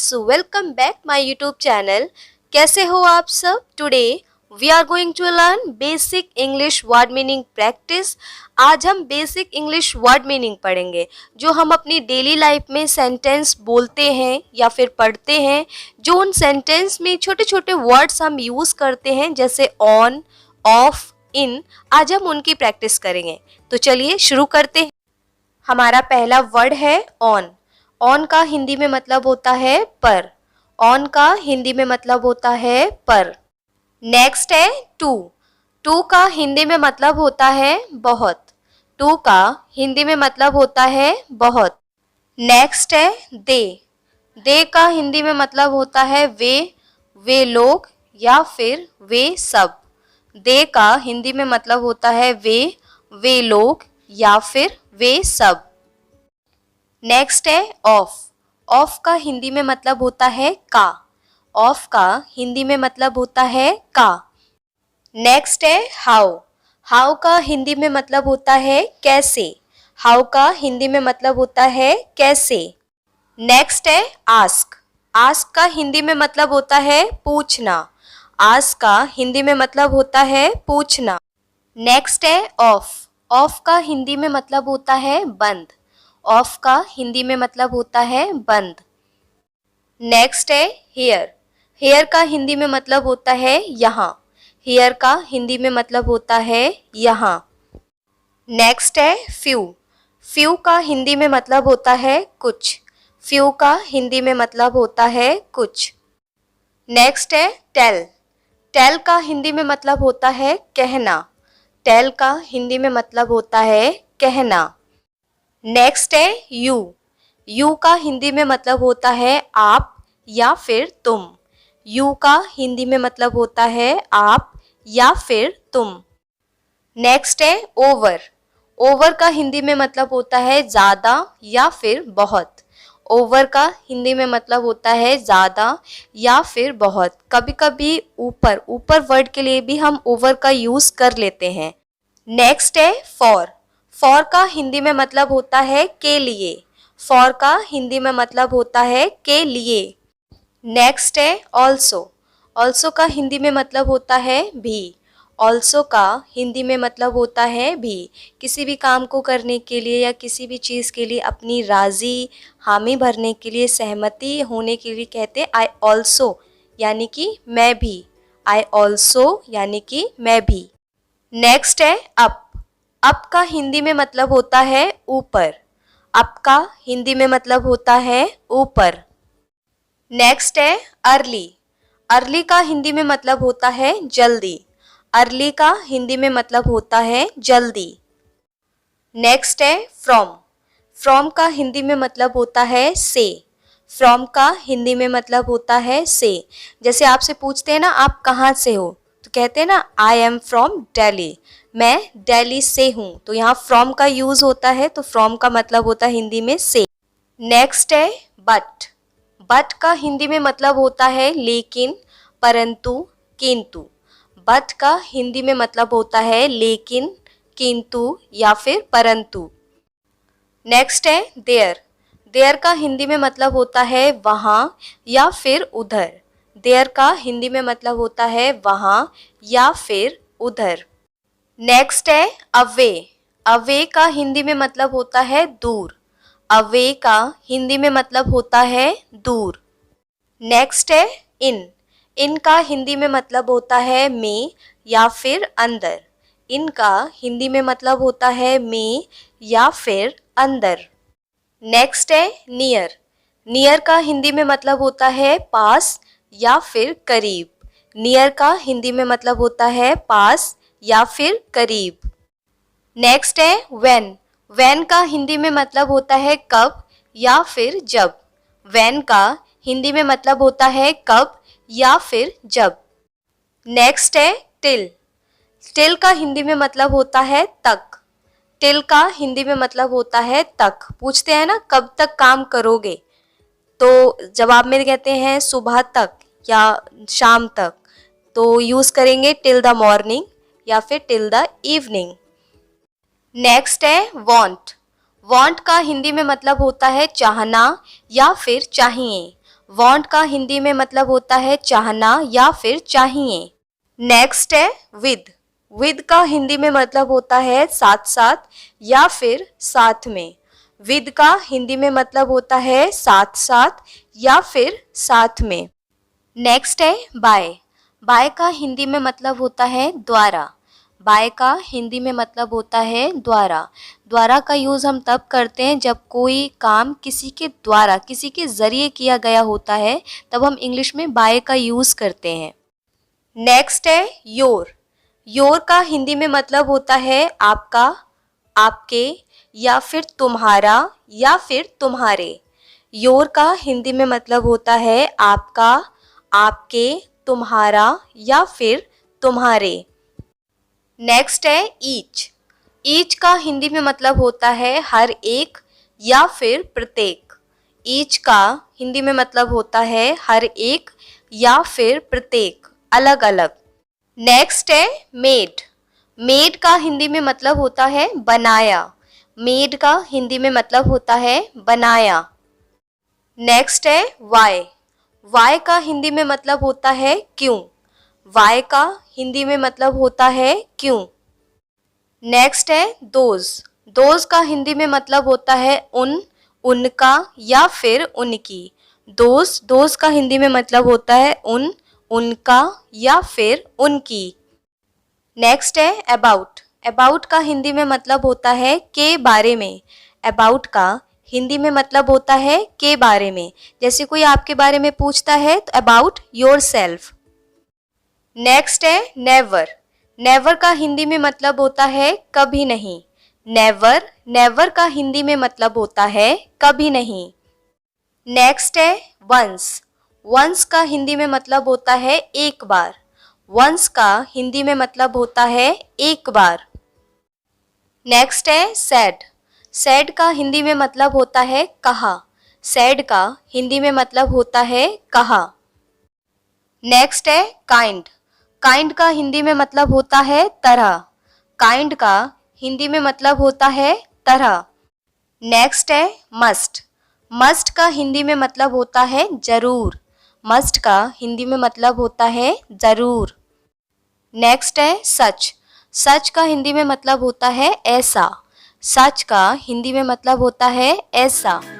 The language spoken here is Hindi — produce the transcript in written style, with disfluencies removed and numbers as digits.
So welcome back my YouTube channel. कैसे हो आप सब? Today we are going to learn basic English word meaning practice. आज हम बेसिक इंग्लिश वर्ड मीनिंग पढ़ेंगे जो हम अपनी डेली लाइफ में सेंटेंस बोलते हैं या फिर पढ़ते हैं, जो उन सेंटेंस में छोटे छोटे वर्ड्स हम यूज़ करते हैं जैसे ऑन, ऑफ, इन। आज हम उनकी प्रैक्टिस करेंगे, तो चलिए शुरू करते हैं। हमारा पहला वर्ड है ऑन। ऑन का हिंदी में मतलब होता है पर। ऑन का हिंदी में मतलब होता है पर। नेक्स्ट है टू। टू का हिंदी में मतलब होता है बहुत। टू का हिंदी में मतलब होता है बहुत। नेक्स्ट है दे। दे का हिंदी में मतलब होता है वे लोग या फिर वे सब। दे का हिंदी में मतलब होता है वे लोग या फिर वे सब। नेक्स्ट है ऑफ। ऑफ का हिंदी में मतलब होता है का। ऑफ का हिंदी में मतलब होता है का। नेक्स्ट है हाउ। हाउ का हिंदी में मतलब होता है कैसे। हाउ का हिंदी में मतलब होता है कैसे। नेक्स्ट है आस्क। आस्क का हिंदी में मतलब होता है पूछना। आस्क का हिंदी में मतलब होता है पूछना। नेक्स्ट है ऑफ। ऑफ का हिंदी में मतलब होता है बंद। ऑफ का हिंदी में मतलब होता है बंद। नेक्स्ट है हेयर। हेयर का हिंदी में मतलब होता है यहाँ। हेयर का हिंदी में मतलब होता है यहाँ। नेक्स्ट है फ्यू। फ्यू का हिंदी में मतलब होता है कुछ। फ्यू का हिंदी में मतलब होता है कुछ। नेक्स्ट है टेल। टेल का हिंदी में मतलब होता है कहना। टेल का हिंदी में मतलब होता है कहना। नेक्स्ट है यू। यू का हिंदी में मतलब होता है आप या फिर तुम। यू का हिंदी में मतलब होता है आप या फिर तुम। नेक्स्ट है ओवर। ओवर का हिंदी में मतलब होता है ज़्यादा या फिर बहुत। ओवर का हिंदी में मतलब होता है ज़्यादा या फिर बहुत। कभी कभी ऊपर ऊपर वर्ड के लिए भी हम ओवर का यूज़ कर लेते हैं। नेक्स्ट है फॉर। फॉर का हिंदी में मतलब होता है के लिए। फॉर का हिंदी में मतलब होता है के लिए। नेक्स्ट है ऑल्सो। ऑल्सो का हिंदी में मतलब होता है भी। ऑल्सो का हिंदी में मतलब होता है भी। किसी भी काम को करने के लिए या किसी भी चीज़ के लिए अपनी राज़ी हामी भरने के लिए, सहमति होने के लिए कहते हैं आई ऑल्सो, यानी कि मैं भी। आई ऑल्सो यानी कि मैं भी। नेक्स्ट है अप। अप का हिंदी में मतलब होता है ऊपर। अप का हिंदी में मतलब होता है ऊपर। नेक्स्ट है अर्ली। अर्ली का हिंदी में मतलब होता है जल्दी। अर्ली का हिंदी में मतलब होता है जल्दी। नेक्स्ट है फ्रॉम। फ्रॉम का हिंदी में मतलब होता है से। फ्रॉम का हिंदी में मतलब होता है से। जैसे आपसे पूछते हैं ना आप कहाँ से हो, तो कहते हैं ना आई एम फ्रॉम दिल्ली, मैं दिल्ली से हूँ। तो यहाँ फ्रॉम का यूज़ होता है, तो फ्रॉम का मतलब होता है हिंदी में से। नेक्स्ट है बट। बट का हिंदी में मतलब होता है लेकिन, परंतु, किंतु। बट का हिंदी में मतलब होता है लेकिन, किंतु या फिर परंतु। नेक्स्ट है देयर। देयर का हिंदी में मतलब होता है वहाँ या फिर उधर। देयर का हिंदी में मतलब होता है वहाँ या फिर उधर। नेक्स्ट है अवे। अवे का हिंदी में मतलब होता है दूर। अवे का हिंदी में मतलब होता है दूर। नेक्स्ट है इन। इन का हिंदी में मतलब होता है में या फिर अंदर। इन का हिंदी में मतलब होता है में या फिर अंदर। नेक्स्ट है नियर। नियर का हिंदी में मतलब होता है पास या फिर करीब। नियर का हिंदी में मतलब होता है पास या फिर करीब। नेक्स्ट है व्हेन। व्हेन का हिंदी में मतलब होता है कब या फिर जब। व्हेन का हिंदी में मतलब होता है कब या फिर जब। नेक्स्ट है टिल। टिल का हिंदी में मतलब होता है तक। टिल का हिंदी में मतलब होता है तक। पूछते हैं ना कब तक काम करोगे, तो जवाब में कहते हैं सुबह तक या शाम तक, तो यूज़ करेंगे टिल द मॉर्निंग या फिर टिल द इवनिंग। नेक्स्ट है वांट। वांट का हिंदी में मतलब होता है चाहना या फिर चाहिए। वांट का हिंदी में मतलब होता है चाहना या फिर चाहिए। नेक्स्ट है विद। विद का हिंदी में मतलब होता है साथ साथ या फिर साथ में। विद का हिंदी में मतलब होता है साथ साथ या फिर साथ में। नेक्स्ट है बाय। बाय का हिंदी में मतलब होता है द्वारा। बाय का हिंदी में मतलब होता है द्वारा। द्वारा का यूज़ हम तब करते हैं जब कोई काम किसी के द्वारा, किसी के ज़रिए किया गया होता है, तब हम इंग्लिश में बाय का यूज़ करते हैं। नेक्स्ट है योर। योर का हिंदी में मतलब होता है आपका, आपके या फिर तुम्हारा या फिर तुम्हारे। योर का हिंदी में मतलब होता है आपका, आपके, तुम्हारा या फिर तुम्हारे। नेक्स्ट है ईच। ईच का हिंदी में मतलब होता है हर एक या फिर प्रत्येक। ईच का हिंदी में मतलब होता है हर एक या फिर प्रत्येक, अलग अलग। नेक्स्ट है मेड। मेड का हिंदी में मतलब होता है बनाया। मेड का हिंदी में मतलब होता है बनाया। नेक्स्ट है वाई। वाई का हिंदी में मतलब होता है क्यों। वाई का हिंदी में मतलब होता है क्यों। नेक्स्ट है दोज। दोज का हिंदी में मतलब होता है उन, उनका या फिर उनकी। दोज, दोज का हिंदी में मतलब होता है उन, उनका या फिर उनकी। नेक्स्ट है अबाउट। अबाउट का हिंदी में मतलब होता है के बारे में। अबाउट का हिंदी में मतलब होता है के बारे में। जैसे कोई आपके बारे में पूछता है तो अबाउट योर सेल्फ। नेक्स्ट है नेवर। नेवर का हिंदी में मतलब होता है कभी नहीं। नेवर, नेवर का हिंदी में मतलब होता है कभी नहीं। नेक्स्ट है वंस। वंस का हिंदी में मतलब होता है एक बार। वंस का हिंदी में मतलब होता है एक बार। नेक्स्ट है सैड। सैड का हिंदी में मतलब होता है कहा। सैड का हिंदी में मतलब होता है कहा। नेक्स्ट है काइंड। काइंड का हिंदी में मतलब होता है तरह। काइंड का हिंदी में मतलब होता है तरह। नेक्स्ट है मस्ट। मस्ट का हिंदी में मतलब होता है जरूर। मस्ट का हिंदी में मतलब होता है जरूर। नेक्स्ट है सच। सच का हिंदी में मतलब होता है ऐसा। सच का हिंदी में मतलब होता है ऐसा।